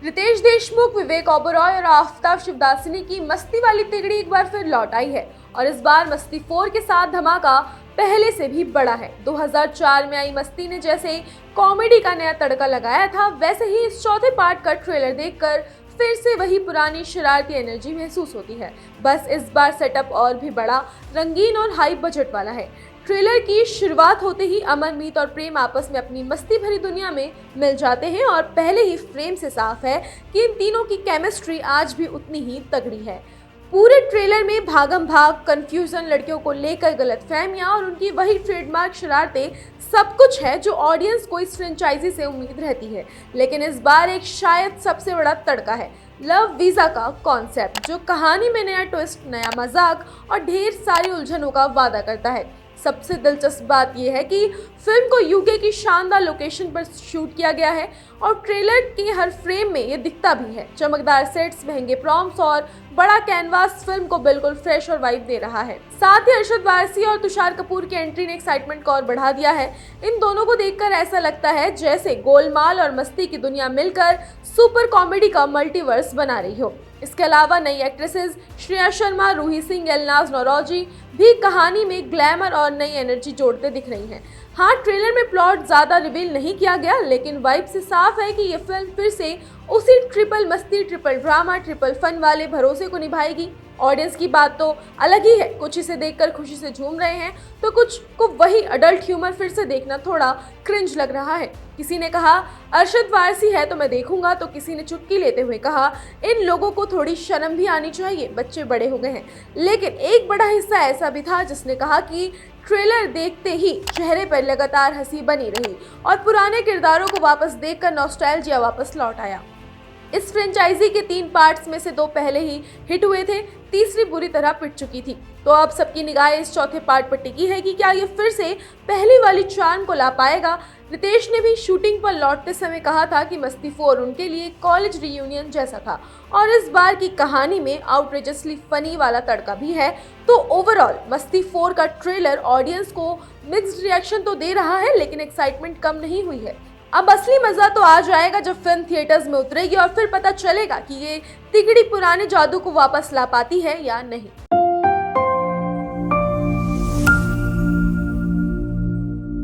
रितेश देशमुख, विवेक ओबरॉय और आफ्ताब शिवदासनी की मस्ती वाली तिगड़ी एक बार फिर लौट आई है और इस बार मस्ती 4 के साथ धमाका पहले से भी बड़ा है। 2004 में आई मस्ती ने जैसे कॉमेडी का नया तड़का लगाया था, वैसे ही इस चौथे पार्ट का ट्रेलर देखकर फिर से वही पुरानी शरारती एनर्जी महसूस होती है। बस इस बार सेटअप और भी बड़ा, रंगीन और हाई बजट वाला है। ट्रेलर की शुरुआत होते ही अमरमीत और प्रेम आपस में अपनी मस्ती भरी दुनिया में मिल जाते हैं और पहले ही फ्रेम से साफ है कि इन तीनों की केमिस्ट्री आज भी उतनी ही तगड़ी है। पूरे ट्रेलर में भागम भाग, कंफ्यूजन, लड़कियों को लेकर गलतफहमियां और उनकी वही ट्रेडमार्क शरारतें, सब कुछ है जो ऑडियंस को इस फ्रेंचाइजी से उम्मीद रहती है। लेकिन इस बार एक शायद सबसे बड़ा तड़का है, लव वीज़ा का कॉन्सेप्ट, जो कहानी में नया ट्विस्ट, नया मजाक और ढेर सारी उलझनों का वादा करता है। सबसे दिलचस्प बात यह है कि फिल्म को यूके की शानदार लोकेशन पर शूट किया गया है और ट्रेलर के हर फ्रेम में ये दिखता भी है। चमकदार सेट्स, महंगे प्रॉम्प्ट्स और बड़ा कैनवास फिल्म को बिल्कुल फ्रेश और वाइब दे रहा है। साथ ही अरशद वारसी और तुषार कपूर की एंट्री ने एक्साइटमेंट को और बढ़ा दिया है। इन दोनों को देखकर ऐसा लगता है जैसे गोलमाल और मस्ती की दुनिया मिलकर सुपर कॉमेडी का मल्टीवर्स बना रही हो। इसके अलावा नई एक्ट्रेसेस श्रेया शर्मा, रूही सिंह, एलनाज नौरोजी भी कहानी में ग्लैमर और नई एनर्जी जोड़ते दिख रही हैं। हाँ, ट्रेलर में प्लॉट ज़्यादा रिवील नहीं किया गया, लेकिन वाइब से साफ है कि ये फिल्म फिर से उसी ट्रिपल मस्ती, ट्रिपल ड्रामा, ट्रिपल फन वाले भरोसे को निभाएगी। ऑडियंस की बात तो अलग ही है, कुछ इसे देखकर खुशी से झूम रहे हैं तो कुछ को वही अडल्ट ह्यूमर फिर से देखना थोड़ा क्रिंज लग रहा है। किसी ने कहा अरशद वारसी है तो मैं देखूंगा, तो किसी ने चुटकी लेते हुए कहा इन लोगों को थोड़ी शर्म भी आनी चाहिए, बच्चे बड़े हो गए हैं। लेकिन एक बड़ा हिस्सा ऐसा भी था जिसने कहा कि ट्रेलर देखते ही चेहरे पर लगातार हंसी बनी रही और पुराने किरदारों को वापस देखकर नॉस्टैल्जिया वापस लौट आया। इस फ्रेंचाइजी के 3 पार्ट्स में से 2 पहले ही हिट हुए थे, तीसरी बुरी तरह पिट चुकी थी। तो अब सबकी निगाहें इस चौथे पार्ट पर टिकी है कि क्या ये फिर से पहली वाली चार्म को ला पाएगा। रितेश ने भी शूटिंग पर लौटते समय कहा था कि मस्ती 4 उनके लिए कॉलेज रियूनियन जैसा था और इस बार की कहानी में आउटरेजसली फनी वाला तड़का भी है। तो ओवरऑल मस्ती 4 का ट्रेलर ऑडियंस को मिक्स्ड रिएक्शन तो दे रहा है, लेकिन एक्साइटमेंट कम नहीं हुई है। अब असली मजा तो आ जाएगा जब फिल्म थिएटर्स में उतरेगी और फिर पता चलेगा कि ये तिगड़ी पुराने जादू को वापस ला पाती है या नहीं।